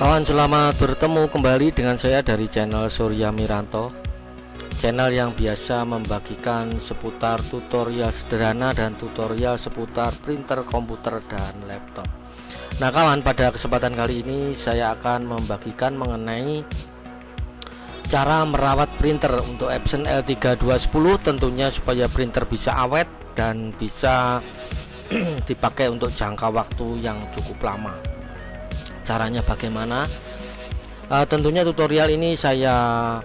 Kawan, selamat bertemu kembali dengan saya dari channel Surya Miranto, channel yang biasa membagikan seputar tutorial sederhana dan tutorial seputar printer, komputer, dan laptop. Nah kawan, pada kesempatan kali ini saya akan membagikan mengenai cara merawat printer untuk Epson L3210, tentunya supaya printer bisa awet dan bisa dipakai untuk jangka waktu yang cukup lama. Caranya bagaimana? Tentunya tutorial ini saya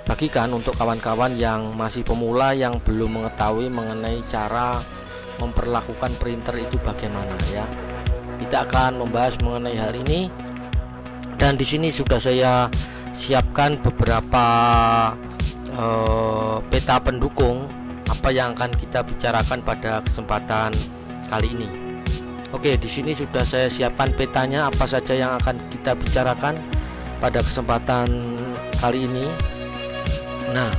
bagikan untuk kawan-kawan yang masih pemula, yang belum mengetahui mengenai cara memperlakukan printer itu bagaimana ya. Kita akan membahas mengenai hal ini, dan di sini sudah saya siapkan beberapa peta pendukung apa yang akan kita bicarakan pada kesempatan kali ini. Oke, di sini sudah saya siapkan petanya apa saja yang akan kita bicarakan pada kesempatan kali ini. Nah,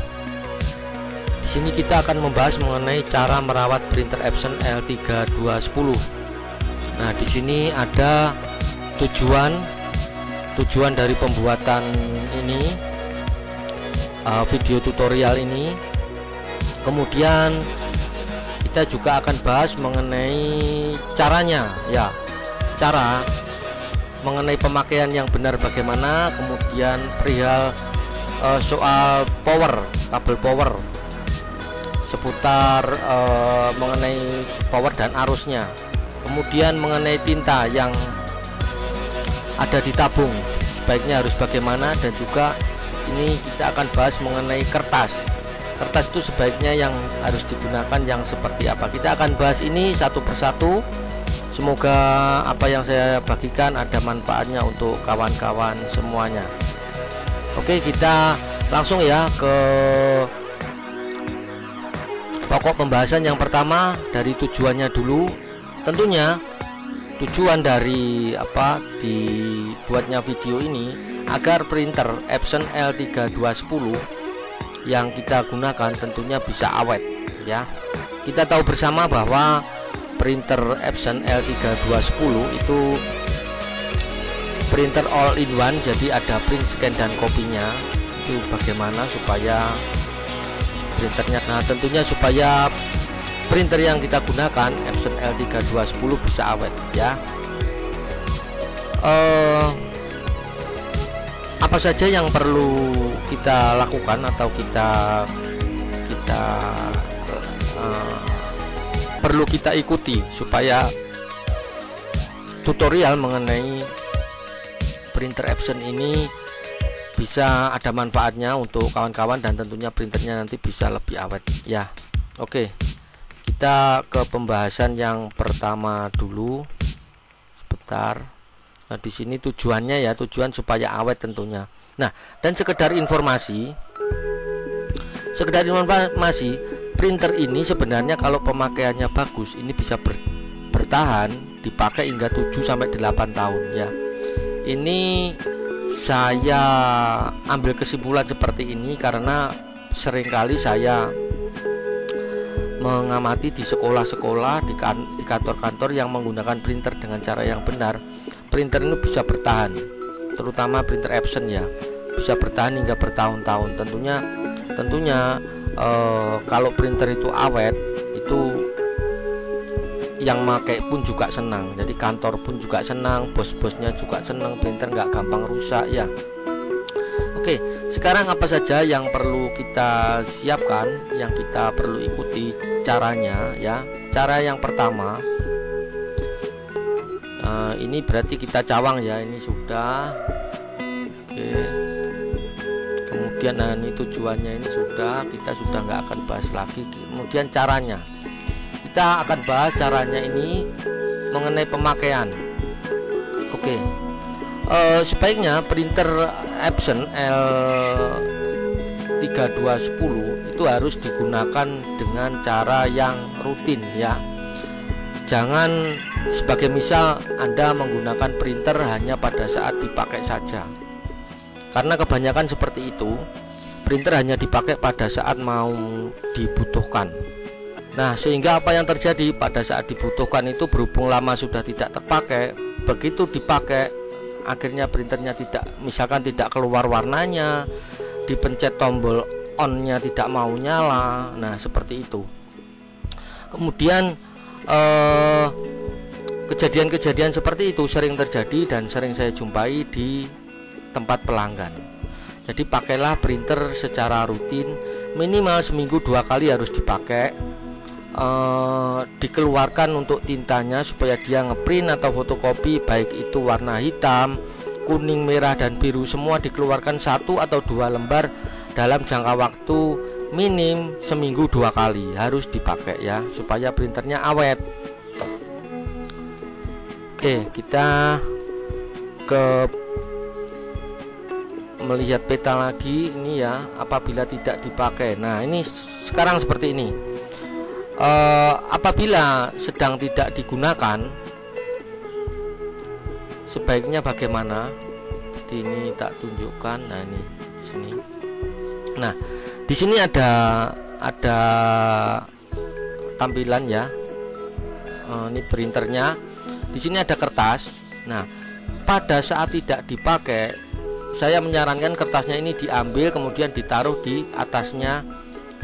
di sini kita akan membahas mengenai cara merawat printer Epson L3210. Nah, di sini ada tujuan dari pembuatan ini, video tutorial ini. Kemudian kita juga akan bahas mengenai caranya ya, cara mengenai pemakaian yang benar bagaimana, kemudian perihal soal power, kabel power, seputar mengenai power dan arusnya, kemudian mengenai tinta yang ada di tabung sebaiknya harus bagaimana, dan juga ini kita akan bahas mengenai kertas itu sebaiknya yang harus digunakan yang seperti apa. Kita akan bahas ini satu persatu. Semoga apa yang saya bagikan ada manfaatnya untuk kawan-kawan semuanya. Oke, kita langsung ya ke pokok pembahasan. Yang pertama dari tujuannya dulu. Tentunya tujuan dari dibuatnya video ini agar printer Epson L3210 yang kita gunakan tentunya bisa awet ya. Kita tahu bersama bahwa printer Epson L3210 itu printer all in one, jadi ada print, scan, dan kopinya. Itu bagaimana supaya printernya, nah tentunya supaya printer yang kita gunakan Epson L3210 bisa awet ya. Apa saja yang perlu kita lakukan atau kita perlu kita ikuti supaya tutorial mengenai printer Epson ini bisa ada manfaatnya untuk kawan-kawan, dan tentunya printernya nanti bisa lebih awet ya. Oke, kita ke pembahasan yang pertama dulu sebentar. Nah, di sini tujuannya ya, tujuan supaya awet tentunya. Nah, dan sekedar informasi, printer ini sebenarnya kalau pemakaiannya bagus ini bisa bertahan dipakai hingga 7-8 tahun ya. Ini saya ambil kesimpulan seperti ini karena seringkali saya mengamati di sekolah-sekolah, di kantor-kantor yang menggunakan printer dengan cara yang benar. Printer ini bisa bertahan, terutama printer Epson ya, bisa bertahan hingga bertahun-tahun. Tentunya kalau printer itu awet, itu yang pakai pun juga senang, jadi kantor pun juga senang, bos-bosnya juga senang, printer nggak gampang rusak ya. Oke, sekarang apa saja yang perlu kita siapkan, yang kita perlu ikuti caranya ya. Cara yang pertama, ini berarti kita cawang ya, ini sudah. Oke, kemudian ini tujuannya ini sudah, kita sudah nggak akan bahas lagi. Kemudian caranya, kita akan bahas caranya ini mengenai pemakaian. Oke, sebaiknya printer Epson L3210 itu harus digunakan dengan cara yang rutin ya. Jangan sebagai misal Anda menggunakan printer hanya pada saat dipakai saja, karena kebanyakan seperti itu. Printer hanya dipakai pada saat mau dibutuhkan. Nah, sehingga apa yang terjadi pada saat dibutuhkan itu, berhubung lama sudah tidak terpakai, begitu dipakai akhirnya printernya misalkan tidak keluar warnanya, dipencet tombol on-nya tidak mau nyala. Nah, seperti itu. Kemudian kejadian-kejadian seperti itu sering terjadi dan sering saya jumpai di tempat pelanggan. Jadi pakailah printer secara rutin, minimal seminggu 2 kali harus dipakai. Dikeluarkan untuk tintanya supaya dia ngeprint atau fotokopi, baik itu warna hitam, kuning, merah, dan biru, semua dikeluarkan 1 atau 2 lembar dalam jangka waktu minim seminggu 2 kali harus dipakai ya, supaya printernya awet. Oke, kita ke melihat peta lagi ini ya, apabila tidak dipakai. Nah, ini sekarang seperti ini. Apabila sedang tidak digunakan, sebaiknya bagaimana? Jadi ini tak tunjukkan. Nah, ini sini. Nah, di sini ada tampilan ya. Ini printernya. Di sini ada kertas. Nah, pada saat tidak dipakai, saya menyarankan kertasnya ini diambil kemudian ditaruh di atasnya.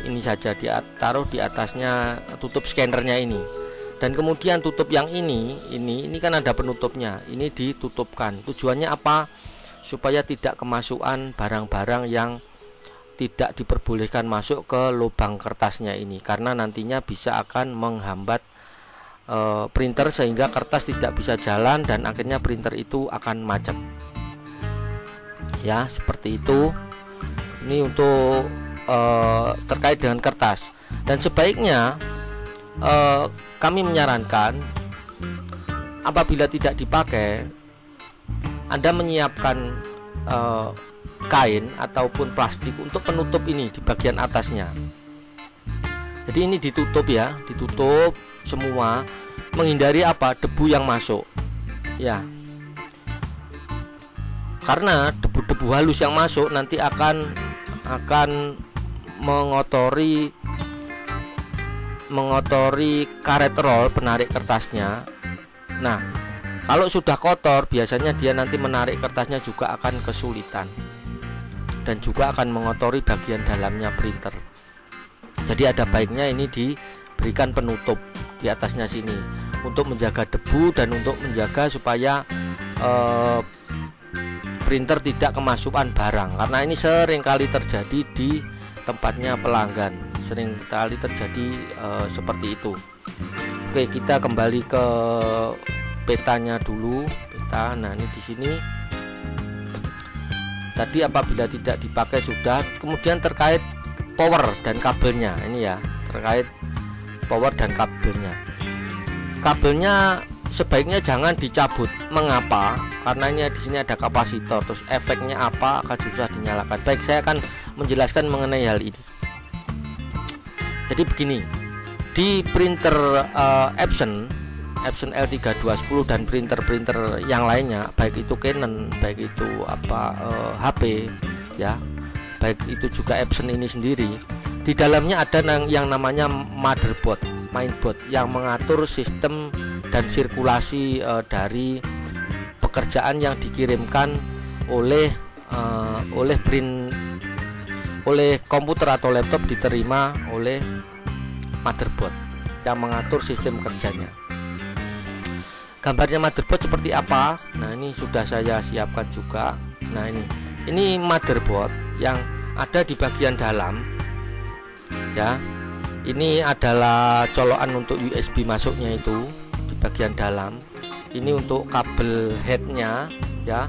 Ini saja ditaruh di atasnya tutup scannernya ini, dan kemudian tutup yang ini kan ada penutupnya, ini ditutupkan. Tujuannya apa? Supaya tidak kemasukan barang-barang yang tidak diperbolehkan masuk ke lubang kertasnya ini, karena nantinya bisa akan menghambat printer sehingga kertas tidak bisa jalan dan akhirnya printer itu akan macet ya, seperti itu. Ini untuk terkait dengan kertas. Dan sebaiknya kami menyarankan apabila tidak dipakai, Anda menyiapkan kain ataupun plastik untuk penutup ini di bagian atasnya. Jadi ini ditutup ya, ditutup semua, menghindari apa? Debu yang masuk ya, karena debu-debu halus yang masuk nanti akan mengotori karet roll penarik kertasnya. Nah, kalau sudah kotor biasanya dia nanti menarik kertasnya juga akan kesulitan dan juga akan mengotori bagian dalamnya printer. Jadi ada baiknya ini diberikan penutup di atasnya sini untuk menjaga debu dan untuk menjaga supaya printer tidak kemasukan barang, karena ini sering kali terjadi di tempatnya pelanggan, sering kali terjadi seperti itu. Oke, kita kembali ke petanya dulu, peta. Nah, ini di sini tadi apabila tidak dipakai sudah. Kemudian terkait power dan kabelnya, ini ya, terkait power dan kabelnya. Kabelnya sebaiknya jangan dicabut. Mengapa? Karena ini di sini ada kapasitor. Terus efeknya apa? Akan susah dinyalakan. Baik, saya akan menjelaskan mengenai hal ini. Jadi begini, di printer Epson L3210 dan printer-printer yang lainnya, baik itu Canon, baik itu HP ya, baik itu juga Epson ini sendiri, di dalamnya ada yang namanya motherboard, mainboard, yang mengatur sistem dan sirkulasi dari pekerjaan yang dikirimkan oleh komputer atau laptop, diterima oleh motherboard yang mengatur sistem kerjanya. Gambarnya motherboard seperti apa? Nah, ini sudah saya siapkan juga. Nah, ini motherboard yang ada di bagian dalam ya. Ini adalah colokan untuk USB masuknya itu di bagian dalam. Ini untuk kabel headnya ya,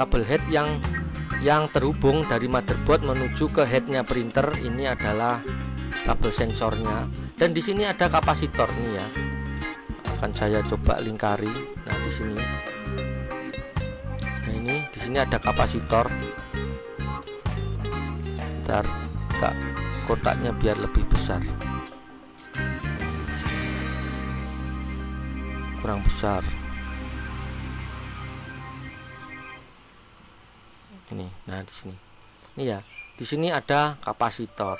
kabel head yang terhubung dari motherboard menuju ke headnya printer. Ini adalah kabel sensornya, dan di sini ada kapasitor nih ya. Akan saya coba lingkari. Nah, di sini. Nah, ini di sini ada kapasitor. Ntar tak kotaknya biar lebih besar. Kurang besar. Ini, nah di sini. Ini ya, di sini ada kapasitor.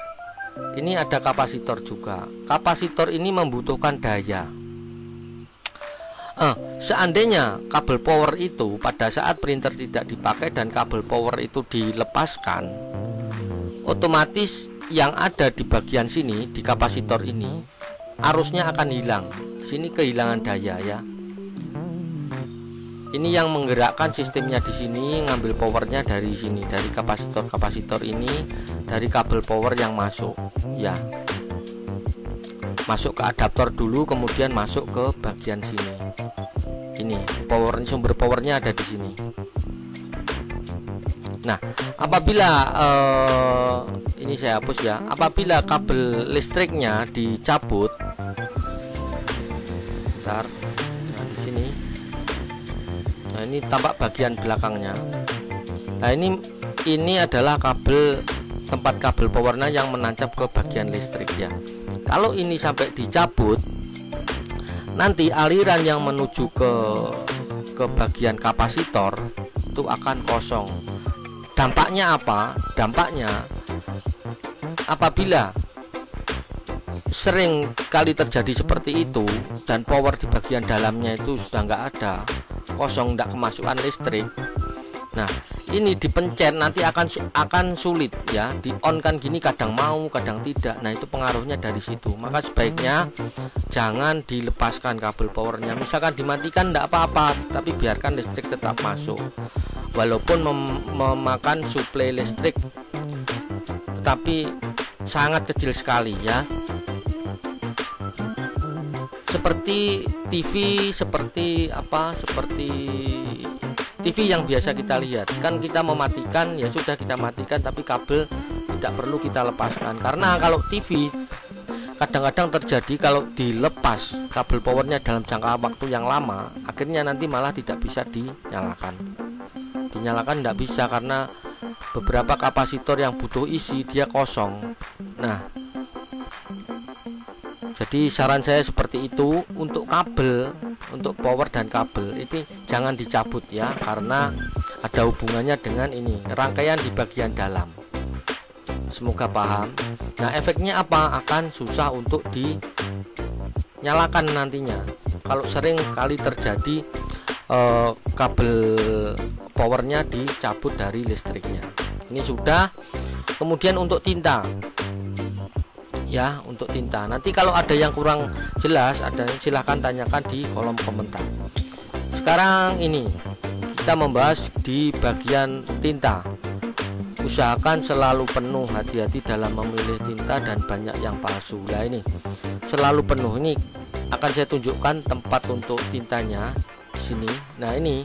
Ini ada kapasitor juga. Kapasitor ini membutuhkan daya. Seandainya kabel power itu pada saat printer tidak dipakai dan kabel power itu dilepaskan, otomatis yang ada di bagian sini di kapasitor ini arusnya akan hilang. Sini kehilangan daya ya. Ini yang menggerakkan sistemnya di sini, ngambil powernya dari sini, dari kapasitor ini, dari kabel power yang masuk ya. Masuk ke adaptor dulu, kemudian masuk ke bagian sini. Ini sumber powernya ada di sini. Nah, apabila ini saya hapus ya. Apabila kabel listriknya dicabut, bentar, nah di sini. Nah, ini tampak bagian belakangnya. Nah, ini adalah kabel tempat kabel powernya yang menancap ke bagian listrik ya. Kalau ini sampai dicabut, nanti aliran yang menuju ke bagian kapasitor itu akan kosong. Dampaknya apa? Dampaknya apabila sering kali terjadi seperti itu dan power di bagian dalamnya itu sudah nggak ada, kosong, tidak kemasukan listrik. Nah, ini dipencet nanti akan sulit ya. Di on kan gini, kadang mau kadang tidak. Nah, itu pengaruhnya dari situ. Maka sebaiknya jangan dilepaskan kabel powernya. Misalkan dimatikan tidak apa-apa, tapi biarkan listrik tetap masuk walaupun memakan suplai listrik, tetapi sangat kecil sekali ya. Seperti TV, seperti TV yang biasa kita lihat, kan kita mematikan ya sudah, kita matikan, tapi kabel tidak perlu kita lepaskan. Karena kalau TV kadang-kadang terjadi kalau dilepas kabel powernya dalam jangka waktu yang lama, akhirnya nanti malah tidak bisa dinyalakan tidak bisa, karena beberapa kapasitor yang butuh isi dia kosong. Nah, jadi saran saya seperti itu. Untuk kabel, untuk power dan kabel ini jangan dicabut ya, karena ada hubungannya dengan ini rangkaian di bagian dalam. Semoga paham. Nah, efeknya apa? Akan susah untuk dinyalakan nantinya kalau sering kali terjadi kabel powernya dicabut dari listriknya. Ini sudah. Kemudian untuk tinta ya, untuk tinta nanti kalau ada yang kurang jelas, silahkan tanyakan di kolom komentar. Sekarang ini kita membahas di bagian tinta. Usahakan selalu penuh, hati-hati dalam memilih tinta dan banyak yang palsu. Nah, ini selalu penuh. Ini akan saya tunjukkan tempat untuk tintanya di sini. Nah, ini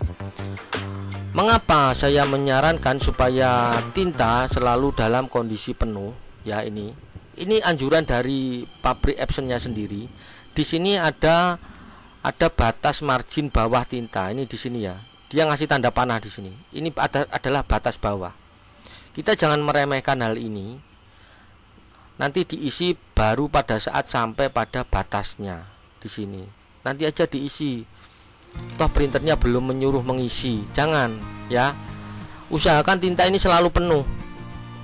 mengapa saya menyarankan supaya tinta selalu dalam kondisi penuh ya. Ini anjuran dari pabrik Epsonnya sendiri. Di sini ada batas margin bawah tinta. Ini di sini ya. Dia ngasih tanda panah di sini. Ini adalah batas bawah. Kita jangan meremehkan hal ini. Nanti diisi baru pada saat sampai pada batasnya di sini. Nanti aja diisi. Toh printernya belum menyuruh mengisi. Jangan ya. Usahakan tinta ini selalu penuh.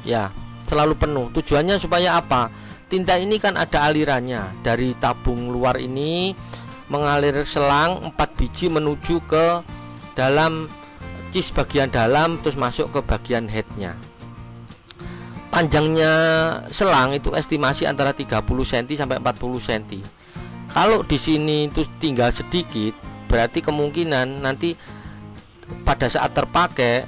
Ya, selalu penuh. Tujuannya supaya apa? Tinta ini kan ada alirannya. Dari tabung luar ini mengalir selang 4 biji menuju ke dalam cis bagian dalam, terus masuk ke bagian headnya. Panjangnya selang itu estimasi antara 30 cm sampai 40 cm. Kalau di sini itu tinggal sedikit, berarti kemungkinan nanti pada saat terpakai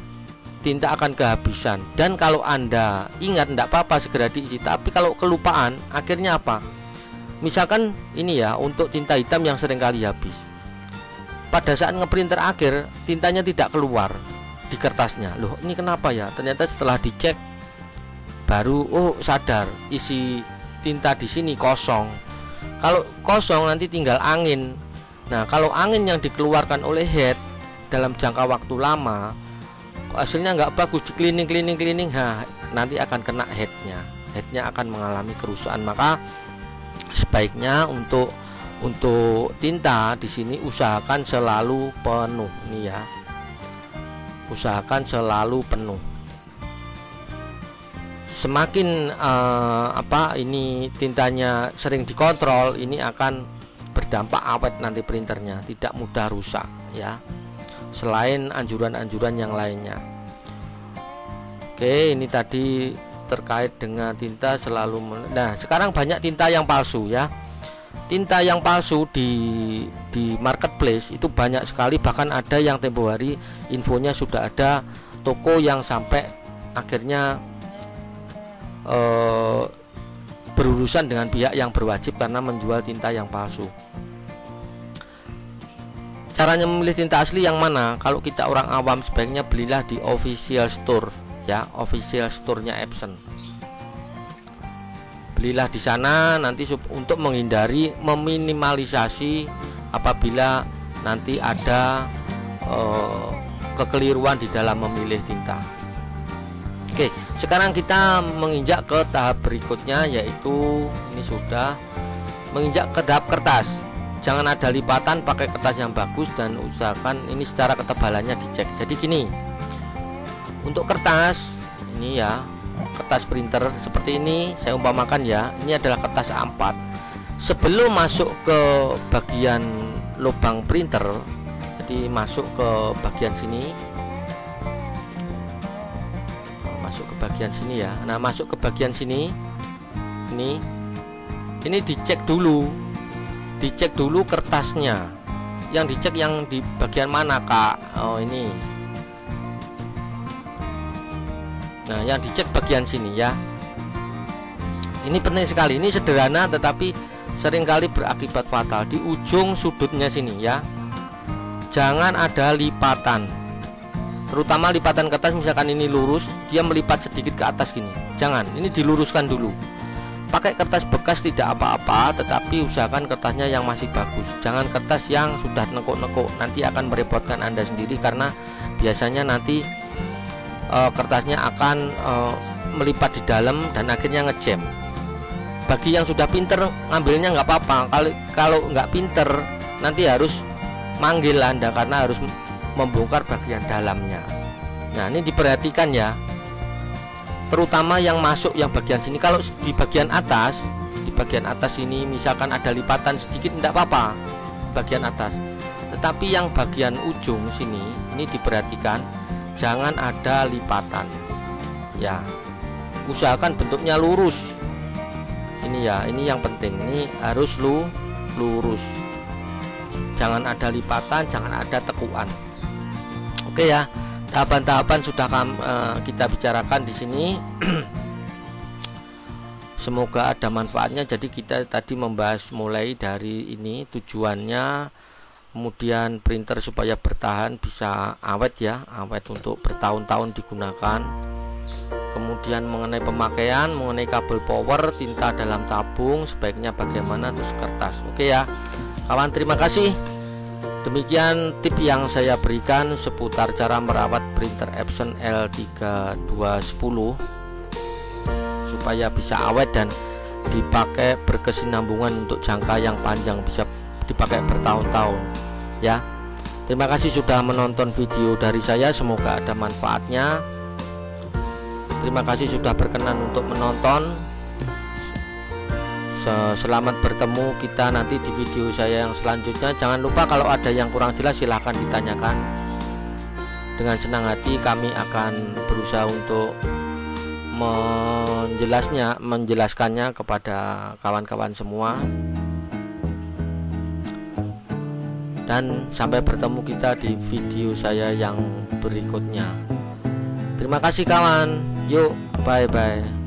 tinta akan kehabisan. Dan kalau Anda ingat, tidak apa-apa, segera diisi. Tapi kalau kelupaan, akhirnya apa? Misalkan ini ya, untuk tinta hitam yang sering kali habis, pada saat ngeprinter akhir tintanya tidak keluar di kertasnya. Loh, ini kenapa ya? Ternyata setelah dicek baru sadar isi tinta di sini kosong. Kalau kosong nanti tinggal angin. Nah, kalau angin yang dikeluarkan oleh head dalam jangka waktu lama, hasilnya nggak bagus, di cleaning, nanti akan kena headnya akan mengalami kerusakan. Maka sebaiknya untuk tinta di sini usahakan selalu penuh nih ya, usahakan selalu penuh. Semakin ini tintanya sering dikontrol, ini akan berdampak awet nanti printernya, tidak mudah rusak ya, selain anjuran-anjuran yang lainnya. Oke, ini tadi terkait dengan tinta selalu nah, sekarang banyak tinta yang palsu ya. Tinta yang palsu di marketplace itu banyak sekali, bahkan ada yang tempo hari infonya sudah ada toko yang sampai akhirnya berurusan dengan pihak yang berwajib karena menjual tinta yang palsu. Caranya memilih tinta asli yang mana? Kalau kita orang awam sebaiknya belilah di official store ya, official store-nya Epson. Belilah di sana nanti untuk menghindari, meminimalisasi apabila nanti ada kekeliruan di dalam memilih tinta. Oke, sekarang kita menginjak ke tahap berikutnya, yaitu ini sudah menginjak ke tahap kertas. Jangan ada lipatan, pakai kertas yang bagus dan usahakan ini secara ketebalannya dicek. Jadi gini, untuk kertas ini ya, kertas printer seperti ini saya umpamakan ya, ini adalah kertas A4. Sebelum masuk ke bagian lubang printer, jadi masuk ke bagian sini, masuk ke bagian sini ya. Nah, masuk ke bagian sini, ini dicek dulu, dicek dulu kertasnya. Yang dicek yang di bagian mana, Kak? Oh, ini. Nah, yang dicek bagian sini ya. Ini penting sekali. Ini sederhana tetapi seringkali berakibat fatal. Di ujung sudutnya sini ya, jangan ada lipatan. Terutama lipatan kertas, misalkan ini lurus, dia melipat sedikit ke atas gini. Jangan, ini diluruskan dulu. Pakai kertas bekas tidak apa-apa, tetapi usahakan kertasnya yang masih bagus. Jangan kertas yang sudah nekuk-nekuk, nanti akan merepotkan Anda sendiri karena biasanya nanti kertasnya akan melipat di dalam dan akhirnya ngejam. Bagi yang sudah pinter ngambilnya nggak apa-apa. Kalau nggak pinter nanti harus manggil Anda karena harus membongkar bagian dalamnya. Nah, ini diperhatikan ya, terutama yang masuk yang bagian sini. Kalau di bagian atas ini misalkan ada lipatan sedikit tidak apa-apa bagian atas, tetapi yang bagian ujung sini ini diperhatikan, jangan ada lipatan ya. Usahakan bentuknya lurus ini ya, ini yang penting, ini harus lurus, jangan ada lipatan, jangan ada tekuan. Oke ya, tahapan-tahapan sudah kita bicarakan di sini. Semoga ada manfaatnya. Jadi kita tadi membahas mulai dari ini tujuannya, kemudian printer supaya bertahan, bisa awet ya, awet untuk bertahun-tahun digunakan. Kemudian mengenai pemakaian, mengenai kabel power, tinta dalam tabung sebaiknya bagaimana, terus kertas. Oke ya kawan, terima kasih. Demikian tip yang saya berikan seputar cara merawat printer Epson L3210 supaya bisa awet dan dipakai berkesinambungan untuk jangka yang panjang, bisa dipakai bertahun-tahun ya. Terima kasih sudah menonton video dari saya, semoga ada manfaatnya. Terima kasih sudah berkenan untuk menonton. Selamat bertemu kita nanti di video saya yang selanjutnya. Jangan lupa kalau ada yang kurang jelas silahkan ditanyakan. Dengan senang hati kami akan berusaha untuk menjelaskannya kepada kawan-kawan semua. Dan sampai bertemu kita di video saya yang berikutnya. Terima kasih kawan. Yuk, bye-bye.